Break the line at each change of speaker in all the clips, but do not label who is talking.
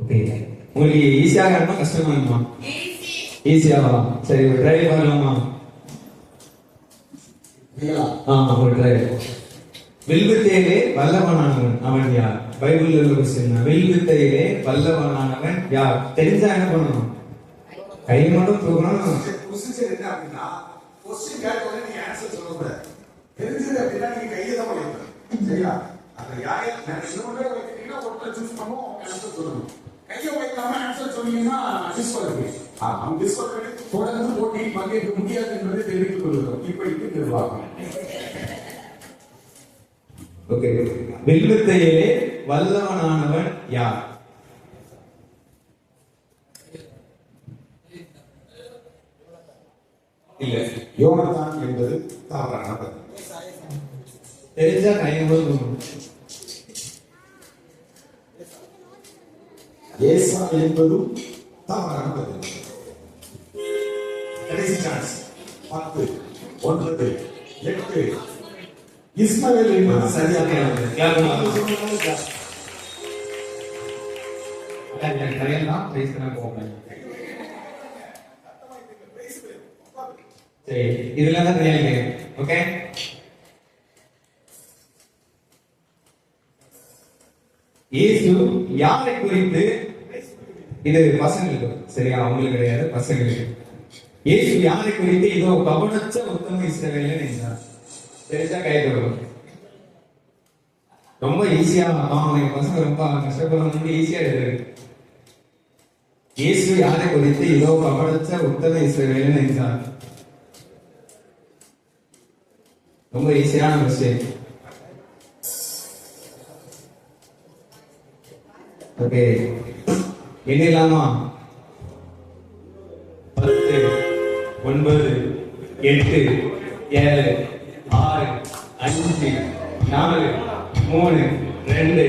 Okay, உங்களுக்கு ஈஸியாக இருக்குமா கஷ்டமா இருக்குமா? ஈஸியாவா? சரி, ஒரு ட்ரை பண்ணலாமா? ஒரு ட்ரை. வில்வித்தையிலே வல்லவனானவன் அவன் யார்? பைபிள்ல உள்ள கொஸ்டின். வில்வித்தையிலே வல்லவனானவன் யார்? தெரிஞ்சா என்ன பண்ணணும்? கை மட்டும் தூக்கணும்.
கொஸ்டின் என்ன அப்படின்னா, கொஸ்டின் கேட்ட உடனே நீங்க ஆன்சர் சொல்லக்கூடாது. தெரிஞ்சது அப்படின்னா நீங்க கையை தான் வைக்கணும். சரியா? அந்த யாரை இன்னொரு வைக்கிறீங்கன்னா ஒருத்தர் சூஸ் பண்ணுவோம், ஆன்சர் சொல்லணும். கையை வைக்காம ஆன்சர் சொன்னீங்கன்னா டிஸ்குவாலிஃபை. அவங்க டிஸ்குவாலிஃபை தொடர்ந்து போட்டியில் பங்கேற்க முடியாது என்பதை தெரிவித்துக் கொள்கிறோம். இப்படிக்கு நிர்வாகம்.
ஓகே, வில்வித்தையிலே வல்லவனானவன் யார்? இல்ல,
யோனத்தான் என்பது தவறான பதில்.
தெரிஞ்சா கையோடு.
ஏசா என்பதும் தவறான பதில். கடைசி சான்ஸ். 10, 9, 8. இஸ்மவேல் என்பது சரியாக
இதுல தான் ரியல். ஓகே, இயேசு யாரை குறித்து, இது பசங்களுக்கு சரியா, அவங்களுக்கு கிடையாது, பசங்களுக்கு. இயேசு யாரை குறித்து இதோ கவனச்ச உத்தம இஸ்ரவேலன் என்றார்? தெரிஞ்சா கை தரும். ரொம்ப ஈஸியா, என் பசங்க ரொம்ப கஷ்டப்படுறது ஈஸியா இருக்கு. இயேசு யாரை குறித்து இதோ கவனச்ச உத்தம இஸ்ரவேலன் என்றார்? ரொம்ப ஈஸியான விஷயம். ஓகே, எண்ணிலாமா? 10, 9, 8, 7, 6, 5, 4, 3, 2,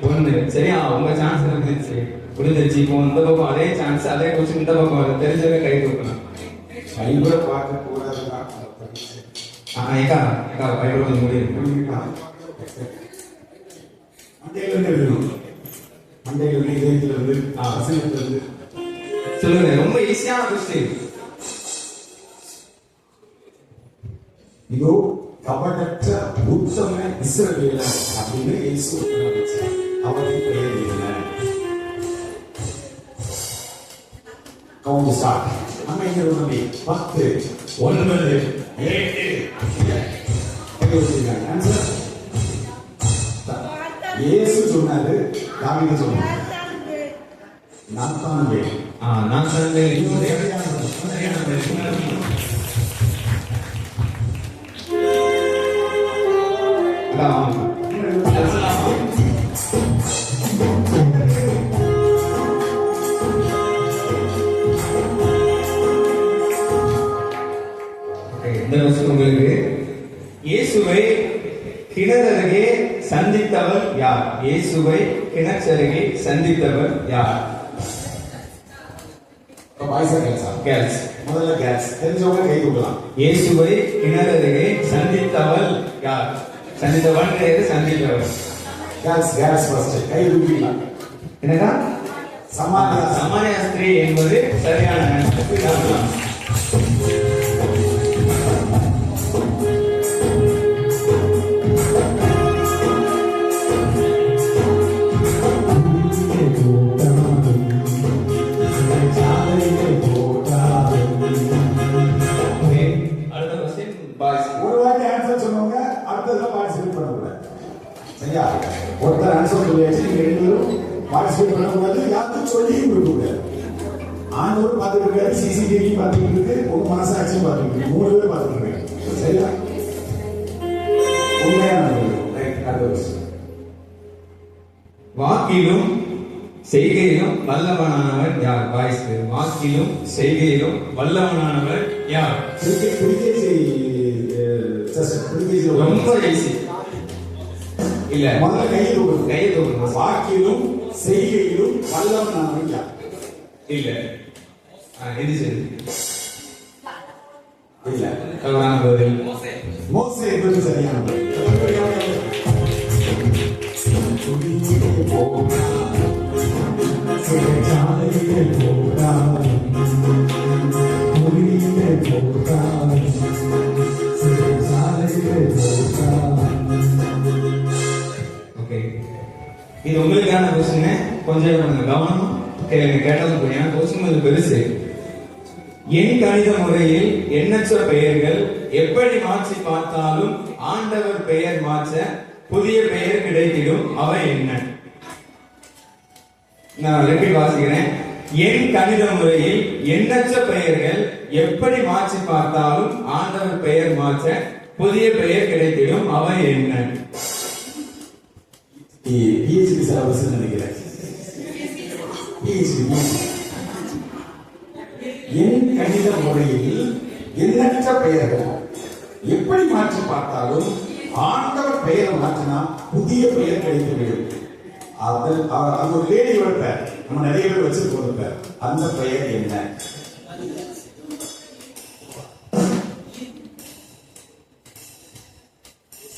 1. சரியா? உங்க சான்ஸ் இருந்துச்சு, முடிஞ்சிருச்சு. இப்போ இந்த பக்கம் அதே சான்ஸ், அதே கொஸ்டின் இந்த பக்கம். தெரிஞ்சவே கை தூக்கணும்.
கைவிட பார்க்க கூடாதுதான்.
ஏக்கா பைபிள் கொஞ்சம் முடியும். சொல்லுங்க, ரொம்ப ஈஸியான கொஸ்டின்.
இதோ கபடற்ற உத்தம இஸ்ரவேலன் அப்படின்னு இயேசு அவரின் பெயர் என்ன? Count start. நம்ம இங்க ஒரு 10, 9, 8. ஆன்சர் இயேசு சொன்னாரு, தாவீது சொன்னாரு. நாத்தான்வேல்.
இந்த வருஷம் உங்களுக்கு இயேசுவை கிணறருகே சந்தித்தவர் யார்? இயேசுவை கிணற்றருகே சந்தித்தவர் யார்?
கேர்ள்ஸ். முதல்ல கேர்ள்ஸ். தெரிஞ்சவங்க கை தூக்கலாம்.
இயேசுவை கிணறருகே சந்தித்தவர் யார்? சந்தித்தவன் கிடையாது, சந்தித்தவர்.
கேர்ள்ஸ் கேர்ள்ஸ் ஃபர்ஸ்ட் கை தூக்கலாம்.
என்னடா?
சமானியா
ஸ்திரீ என்பது சரியான ஆன்சர்.
ஒரு வாட்டி ஆன்சர் சொன்னவங்க அடுத்ததுல பார்ட்டிசிபேட் பண்ணக்கூடாது. சரியா? ஒருத்தர் ஆன்சர் சொல்லியாச்சு, நீங்க 2 பேரும் பார்ட்டிசிபேட் பண்ணக்கூடாது. யாருக்கும் சொல்லியும் கொடுக்கக்கூடாது. ஆண்டவர் பார்த்துட்டு இருக்காரு, சிசிடிவி பார்த்துட்டு இருக்கு, உங்க மனசாட்சியும் பார்த்துட்டு இருக்கு. 3 பேர் பார்த்துட்டு இருக்காங்க. சரியா? உண்மையான
வாக்கிலும் செய்கையிலும் வல்லவனானவர் யார்? பாய்ஸ். வாக்கிலும் செய்கையிலும் வல்லவனானவர் யார்? ரொம்ப ஈஸி. இல்ல,
முதல்ல
கையை தூக்கணும்.
வாக்கிலும் செய்கையிலும் வல்லவனானவர் யார்?
இல்ல, இது சரி
இல்ல.
தவறான பதில்.
மோசே என்பது சரியான பதில். சிறைச்சாலையிலே போட்டாலும் புலியிலே போட்டாலும் சிறைச்சாலையிலே போட்டாலும்.
ஓகே, இது உங்களுக்கான கொஸ்டின். கொஞ்சம் கவனம் கேளுங்க, கேட்டாலும் புரியும். கொஸ்டின் கொஞ்சம் பெருசு. என் கணித முறையில் எண்ணற்ற பெயர்கள் எப்படி மாற்றி பார்த்தாலும் ஆண்டவர் பெயர் மாற்ற புதிய பெயர் கிடைத்திடும், அவை என்ன? நான் ரிப்பீட் வாசிக்கிறேன். என் கணித முறையில் எண்ணற்ற பெயர்கள் எப்படி மாற்றி பார்த்தாலும் ஆண்டவர் பெயர் மாற்ற புதிய பெயர் கிடைத்திடும், அவை என்ன?
PhD சிலபஸ் நினைக்கிறேன். PhD. என் கணித முறையில் எண்ணற்ற பெயர்கள் எப்படி மாற்றி பார்த்தாலும் ஆண்டவர் பெயரை மாற்றினா புதிய பெயர் கிடைத்துவிடும். அது ஒரு லேடியோட பேர், நம்ம நிறைய பேர் வச்சிருக்கோம் பேர். அந்த பெயர் என்ன?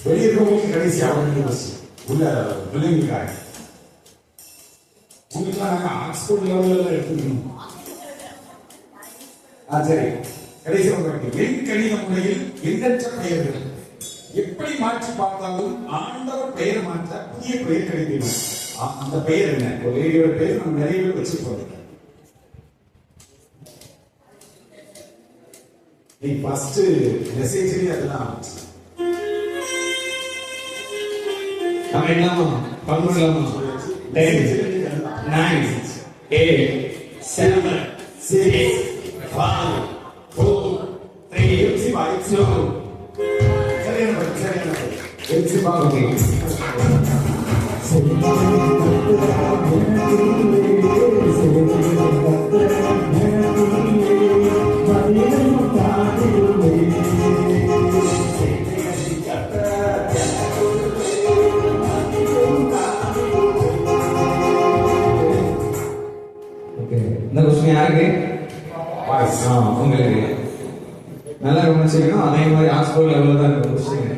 வெளியிருக்கவங்களுக்கு கடைசி அவங்களுக்கு உள்ள விலங்குக்காக உங்களுக்குலாம் நாங்க ஆக்ஸ்போர்ட் லெவலில் எடுத்துக்கணும். சரி, கடைசி என் கணித முறையில் எண்ணற்ற பெயர்கள் எப்படி மாற்றி பார்த்தாலும் ஆண்டவர் பெயர் மாற்ற புதிய பெயர் கிடைக்கிறது. அந்த பெயர் என்ன? ஒரு லேடியோட பெயர் நம்ம நிறைய பேர் வச்சிருக்கோம். நீ ஃபர்ஸ்ட் மெசேஜ்லயே அதெல்லாம்
நம்ம என்னமா பங்குலாமா? 10 9 8 7 6 5 4 3 2 இந்த கொஸ்டின் யாருக்கு? உங்களுக்கு நல்லா கவனிச்சுக்கணும். அதே மாதிரி ஆக்ஸ்போர்ட் லெவலில் தான் இருக்கும் கொஸ்டின்.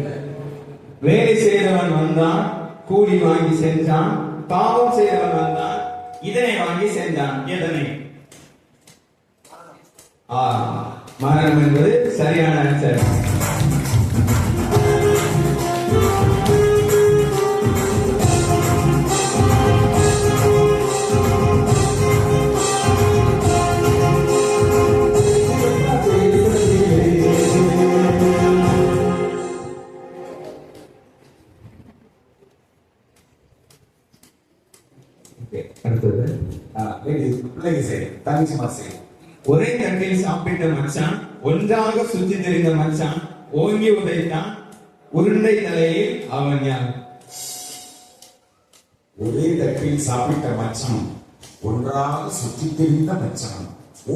வேலை செய்தவன் வந்தான், கூலி வாங்கி சென்றான். பாவம் செய்தவன் வந்தான், இதனை வாங்கி சென்றான். எதனை? மரணம் என்பது சரியான ஆன்சர். ஒரே தட்டில் சாப்பிட்ட மச்சான், ஒன்றாக சுற்றி தெரிந்த மச்சான், ஓங்கி உதைத்தான் உருண்டை தலையில் அவன் யார்?
ஒரே தட்டில் சாப்பிட்ட மச்சான், ஒன்றாக சுற்றி தெரிந்த மச்சான்,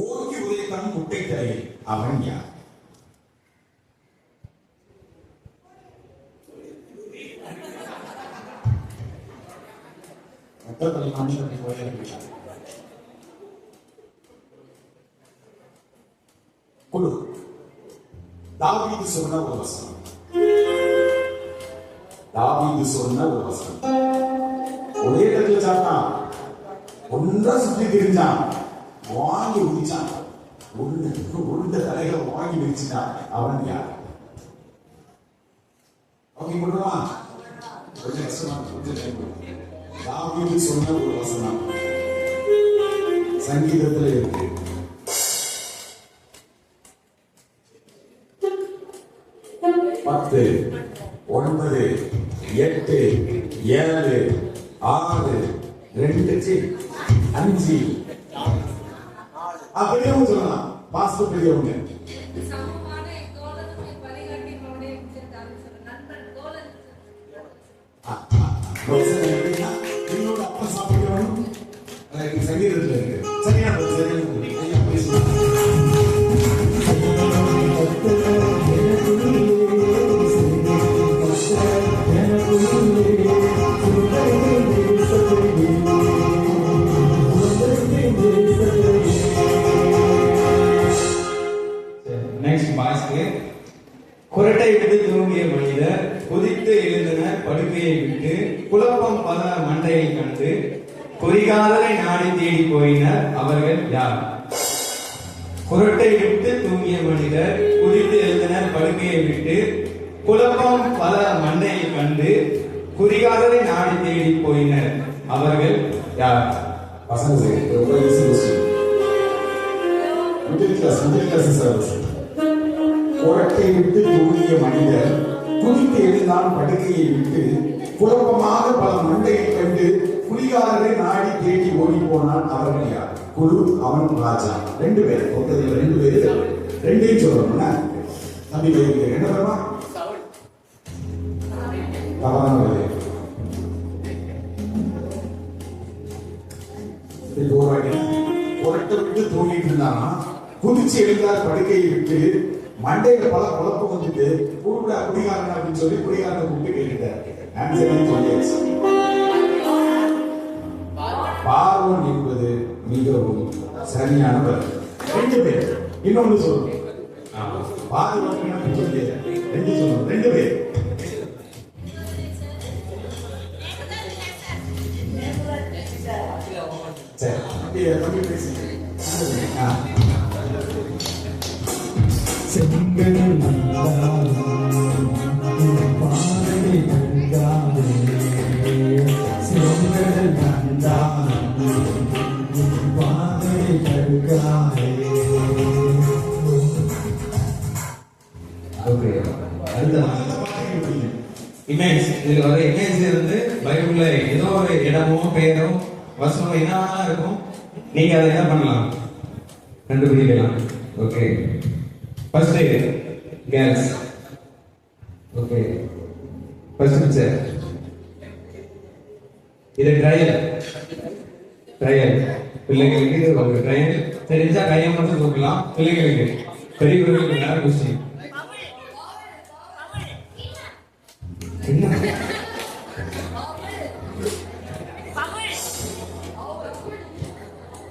ஓங்கி உதைத்தான் முட்டை தலையில் அவன் யார்? குழு தாவீது சொன்ன ஒரு வசனம். தாவீது சொன்ன ஒரு வசனம். ஒரே இடத்துல சாப்பிட்டான், ஒன்றா சுற்றி திரிஞ்சான், வாங்கி உடிச்சான், உருண்ட தலைகளை வாங்கி விரிச்சிட்டான். அவன் யார்? ஓகே, கொடுமா கொஞ்சம் கஷ்டமா தாவீது சொன்ன ஒரு வசனம் சங்கீதத்தில் இருக்கு. பத்து 9 8 7 6 2 5 பெரியவங்க சொல்லலாம். பாஸ்டர் பெரியவங்க என்னோட அப்பா சாப்பிடுறோம். சங்கீதத்தில் இருக்கு. சரியான
குரட்டை விட்டு தூங்கிய மனிதர் குதித்து எழுந்தனர் படுக்கையை விட்டு, குழப்பம் பல மண்டையை கண்டு குறி குறிகாலரை நாடி தேடி போயினர் அவர்கள் யார்? குரட்டை விட்டு தூங்கிய மனிதர், குதித்து எழுந்தனர் படுக்கையை விட்டு, குழப்பம் பல மண்டையை கண்டு குறிகாலரை நாடி தேடி போயினர் அவர்கள் யார்?
பசங்க ரொம்ப easy question. Middle class service. குரட்டை விட்டு தூங்கிய மனிதர் குதித்து எழுந்தான் படுக்கையை விட்டு, குழப்பமாக பல மண்டையை கண்டு குடிகாரரை நாடி தேடி ஓடி போனான் அவர்கள் யார்? குழு அவன் ராஜா. 2 பேர் ஒருத்தர் 2 பேர், ரெண்டையும் சொல்லணும்னா தம்பி பேருக்கு என்ன வருமா? தவறான விலை. குரட்டை விட்டு தூங்கிட்டு இருந்தானா, குதிச்சு எழுந்தார் படுக்கையை விட்டு, மண்டையில பல குழப்பம் வந்துட்டு கூப்பிட குடிகாரன் அப்படின்னு சொல்லி குடிகாரனை கூப்பிட்டு கேட்டுட்டார். ஆன்சர் சொல்லியாச்சு. பார்வன் என்பது மிகவும் சரியான பதில். 2 பேர். இன்னொன்று சொல்லணும். பார்வன் சொல்லி 2 சொல்லணும். 2 பேர். சரி, அப்படியே தம்பி பேசுங்க.
செங்கல் பாறை கண்டாரே, செங்கல் பாறை கண்டாரே.
ஓகே, அடுத்த இமேஜ். இதுல வர இமேஜ் இருந்து பைபிள்ல ஏதோ ஒரு இடமோ பெயரோ வசனமோ என்ன இருக்கும், நீங்க அதை என்ன பண்ணலாம், கண்டுபிடிக்கலாம். Okay, first girls. Okay, first picture. இது ட்ரையல். பிள்ளைங்களுக்கு இது ஒரு ட்ரையல். தெரிஞ்சா கையை மட்டும் தூக்கலாம். பிள்ளைங்களுக்கு பெரியவர்களுக்கு வேற கொஸ்டின்.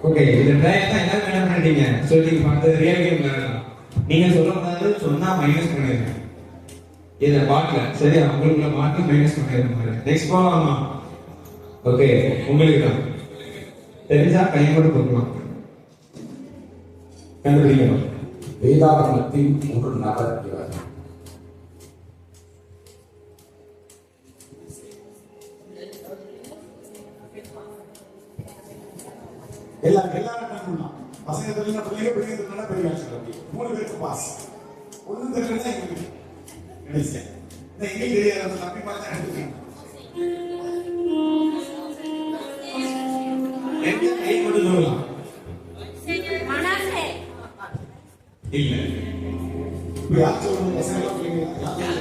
ஓகே, இந்த ட்ரையல் தான் எல்லாரும் என்ன பண்ணிட்டீங்க சொல்லி பார்த்து ரியல் கேம் விளையாடலாம். நீங்க சொல்லக்கூடாது, சொன்னா மைனஸ் பண்ணிடுங்க. இதை பாட்டில சரியா, உங்களுக்குள்ள மாட்டி மைனஸ் பண்ணிடுங்க. நெக்ஸ்ட் போகலாமா? ஓகே, உங்களுக்கு தான் தெரிஞ்சா கையை மட்டும் கொடுக்கலாம். கண்டுபிடிக்கணும்.
வேதாகமத்தின் ஒரு நபர் இவர். எல்லாரும் பண்ணலாம். பசங்க தெரியல, பிள்ளைங்க தெரியல, பெரிய ஆட்சி. 3 பேருக்கு பாஸ். ஒன்றும் தெரியலன்னா எங்களுக்கு நினைச்சேன். எங்களுக்கு தெரியாது, தம்பி பார்த்தா எடுத்துக்கணும்.
கை மட்டும் சொல்லலாம். இல்ல,
இப்படி யார் சொல்லணும்? பசங்க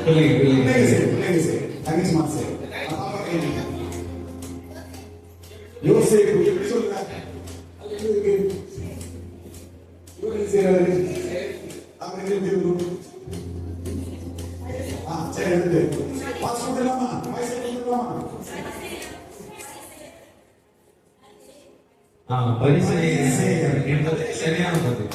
பிள்ளைங்க
பிள்ளைங்க
சரி, தங்கச்சி மாசு யோசேப்பு எப்படி சொல்லுங்க?
பரிசேயர் என்பது சரியான பதில்.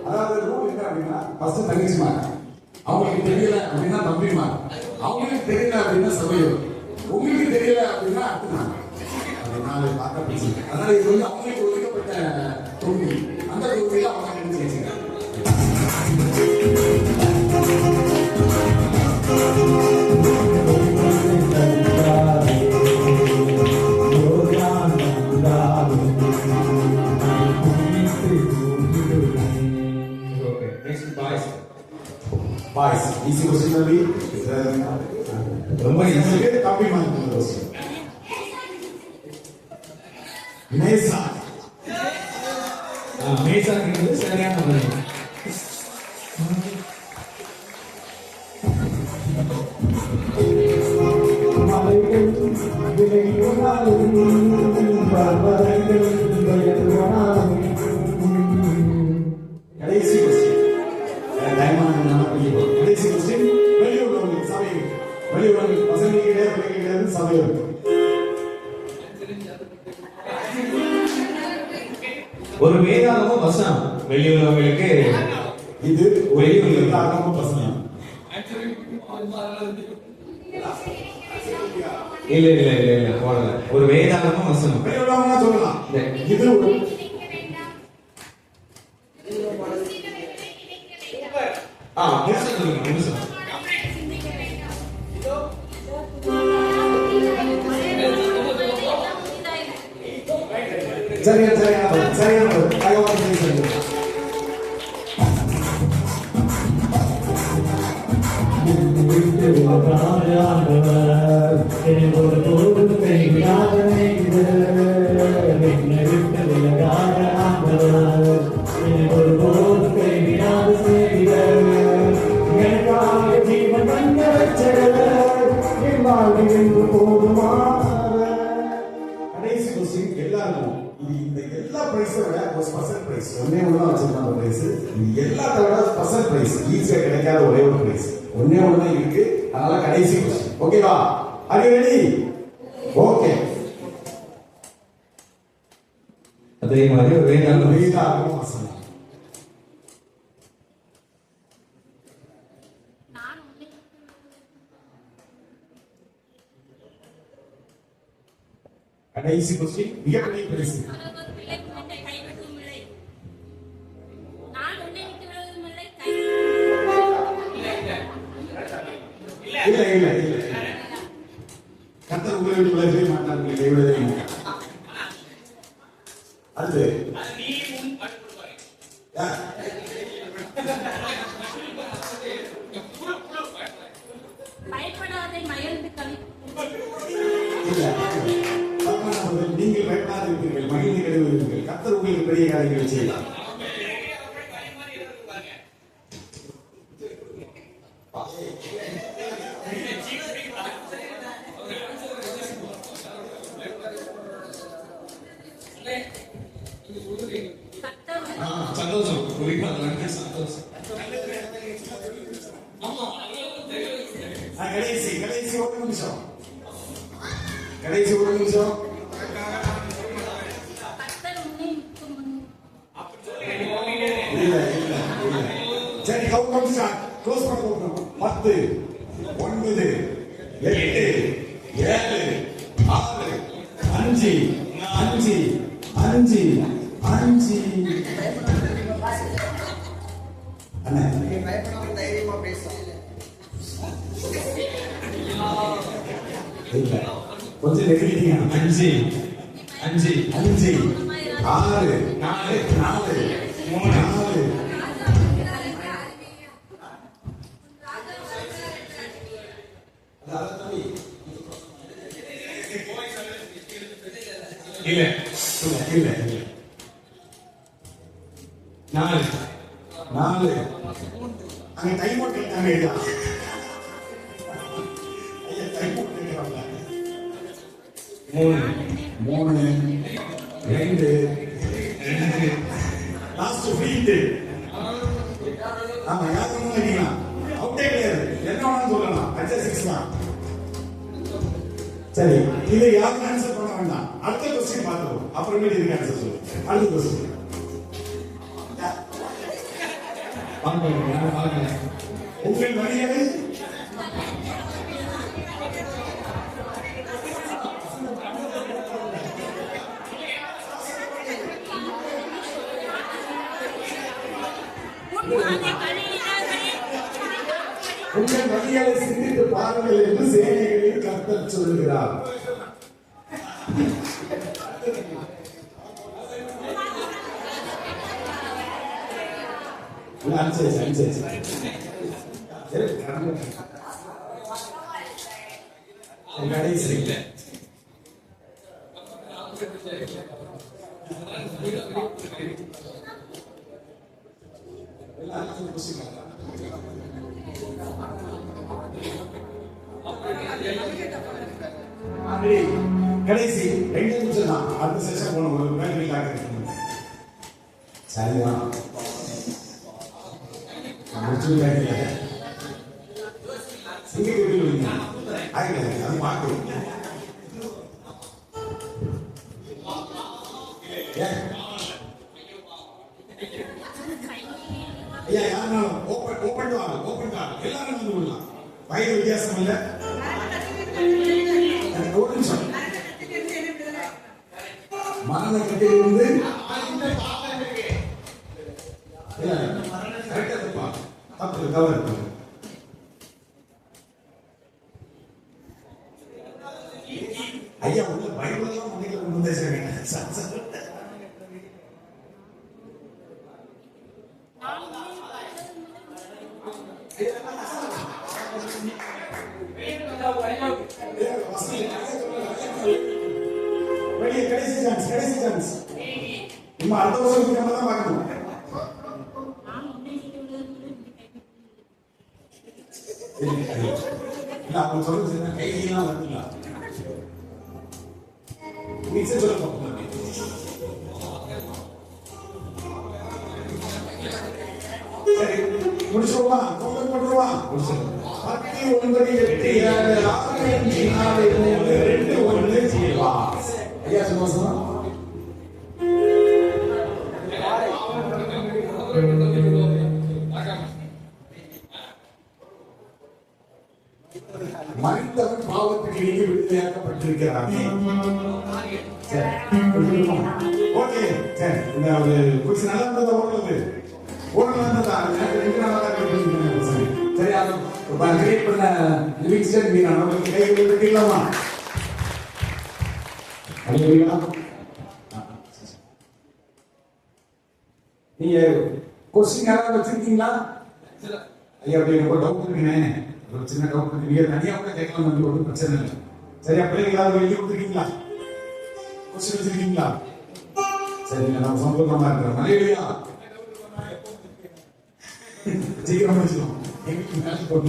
அதாவது ரூல் என்ன அப்படின்னா, ஃபர்ஸ்ட் தங்கச்சிமார், அவங்களுக்கு தெரியல அப்படின்னா தம்பிமார், அவங்களுக்கு தெரியல அப்படின்னா சபையோர், உங்களுக்கு தெரியல அப்படின்னா அர்த்தம். அதனால பார்க்க பேசுங்க. அதனால இது வந்து அவங்களுக்கு ஒதுக்கப்பட்ட தொகுதி. அந்த தொகுதியில அவங்க நினைச்சு வச்சுங்க. பாய்ஸ் ஈஸி क्वेश्चन अभी ரொம்ப ஈஸி. காப்பி மாதிரி क्वेश्चन. மேசா.
மேசா என்பது சரியான பதில்.
மலைகள் விலகினாலும் பர்வதங்கள் உயர்வானாலும்.
கடைசி क्वेश्चन. டைமண்ட் நம்ம படிப்போம். கடைசி क्वेश्चन. வெளியூர்ல சபை, வெளியூர்ல பசங்க கிடையாது, பிள்ளைங்க கிடையாது, சபை.
ஒரு வேதாகம வசனம் வெளியுள்ளவங்களுக்கு
இது
வெளியூர்ல
வேதாகம வசனம்.
இல்ல இல்ல இல்ல இல்ல போடல. ஒரு வேதாகம வசனம்.
வெளியுள்ளவங்க சொல்லலாம்.
இந்த
இது ஒரு
முழுசா சொல்லுங்க முழுசா.
சரியா சரியான தகவல் சொல்லுங்க. கடைசி கொஸ்டின் எல்லாருக்கும் இந்த எல்லா பிரைஸை விட ஒரு ஸ்பெஷல் பிரைஸ் ஒன்னே ஒண்ணு வச்சிருக்காங்க பிரைஸ். இது எல்லாத்த விட ஸ்பெஷல் பிரைஸ், ஈஸியா கிடைக்காத ஒரே ஒரு பிரைஸ் ஒன்னே ஒண்ணு தான் இருக்கு. அதனால கடைசி கொஸ்டின். ஓகேவா? Are you ready? ஓகே.
அதே மாதிரி ஒரு வேதாகம
வேதாகம வசனம். கடைசி கொஸ்டின் மிகப்பெரிய பிரைஸ். இல்ல இல்ல இல்ல கர்த்தர் உங்களை விட்டு விலகவே மாட்டார், உங்களை கைவிடவே மாட்டார். அடுத்து யார்? இல்ல. பத்மநாபன், நீங்கள் பயப்படாதிருப்பீர்கள், மகிழ்ந்து கழுவுவீர்கள், கர்த்தர் உங்களுக்கு பெரிய காரியங்களை செய்யலாம்.
சந்தோஷம். சந்தோஷம்.
கடைசி கடைசி ஒரு நிமிஷம். கடைசி ஒரு நிமிஷம். இல்ல இல்ல இல்ல. சரி, கவுண்ட் ஸ்டார்ட். க்ளோஸ் பண்ணு. 10 9 8 7 6 5 5 5 5. அண்ணா
தைரியமா பேசலாம்.
இல்ல, கொஞ்சம் நெருங்கிட்டீங்க. 5 5 5 6 4 4 3 4.
இல்ல
இல்ல இல்ல
4
4. அங்க டைம் அவுட் கேட்டாங்க. ஐயா டைம் அவுட் கேட்கறாங்க. 3 2 லாஸ்ட் ஃபீல்ட். ஆமா, யாரும் நினைக்கலாம் அவுட்டே கிடையாது, என்ன வேணாலும் சொல்லலாம். அச்சா 6 தான். சரி, இதை யாரும் ஆன்சர் பண்ண வேண்டாம். அடுத்த क्वेश्चन பார்த்துவோம், அப்புறமேட்டு இதுக்கு ஆன்சர் சொல்லுங்க. அடுத்த क्वेश्चन. உங்கள் வழிகளை உங்கள் வழிகளை சிந்தித்து பாருங்கள் என்று சேனைகளில் கர்த்தர் சொல்லுகிறார். கடைசி 2 நிமிஷம் தான். அடுத்த செஷன் போன ஒரு மேல் சரிதான். அது பார்க்கணும். ஐயா, யாருனாலும் ஓப்பன் எல்லாரும் வந்து விடலாம். வயது வித்தியாசம் இல்ல. எனக்கு ஒரு நிமிஷம். மரண கட்டிலிருந்து கரெக்டா இருப்பா. தப்பு தவறு இருப்பாங்க. ஐயா உள்ள பைபிள்லாம் முன்னில கொண்டு வந்து சேர்க்கணும். வெளியே கடைசி சான்ஸ். நம்ம அடுத்த வருஷத்துக்கு நம்ம தான் பார்க்கணும். இல்ல அவங்க சொல்றது கையெல்லாம் வருங்களா? மிக்சர் சொல்ல பார்ப்போம். சரி முடிச்சுடுவா. போட்டுருவா. 19 8 7 6 5 4 3 2 1 0. ஐயா சொல்லுங்க. மனிதன் பாவத்துக்கு நீங்கி விடுதலையாக்கப்பட்டிருக்கிறானே. ஓகே சரி. இந்த ஒரு குடிச்சு நல்லா இருந்ததா ஓடுறதா ரெண்டு நாளா சரி. அது கிரியேட் பண்ண லிவிங்ஸ்டன் மீனா நம்மளுக்கு கை விட்டுக்கலாமா? நீங்க கொஸ்டின் யாராவது வச்சிருக்கீங்களா? ஐயா அப்படி எனக்கு ஒரு டவுட் இருக்குண்ணே. ஒரு சின்ன டவுட் இருக்கு. நீங்க தனியா கூட கேட்கலாம். வந்து ஒன்றும் பிரச்சனை இல்லை. சரியா பிள்ளைங்க ஏதாவது எழுதி கொடுத்துருக்கீங்களா? கொஸ்டின் வச்சிருக்கீங்களா? சரிங்க நம்ம சந்தோஷமா இருக்கிறோம். மலையிலையா சீக்கிரம் முடிச்சிடும். எங்களுக்கு மேலே போட்டு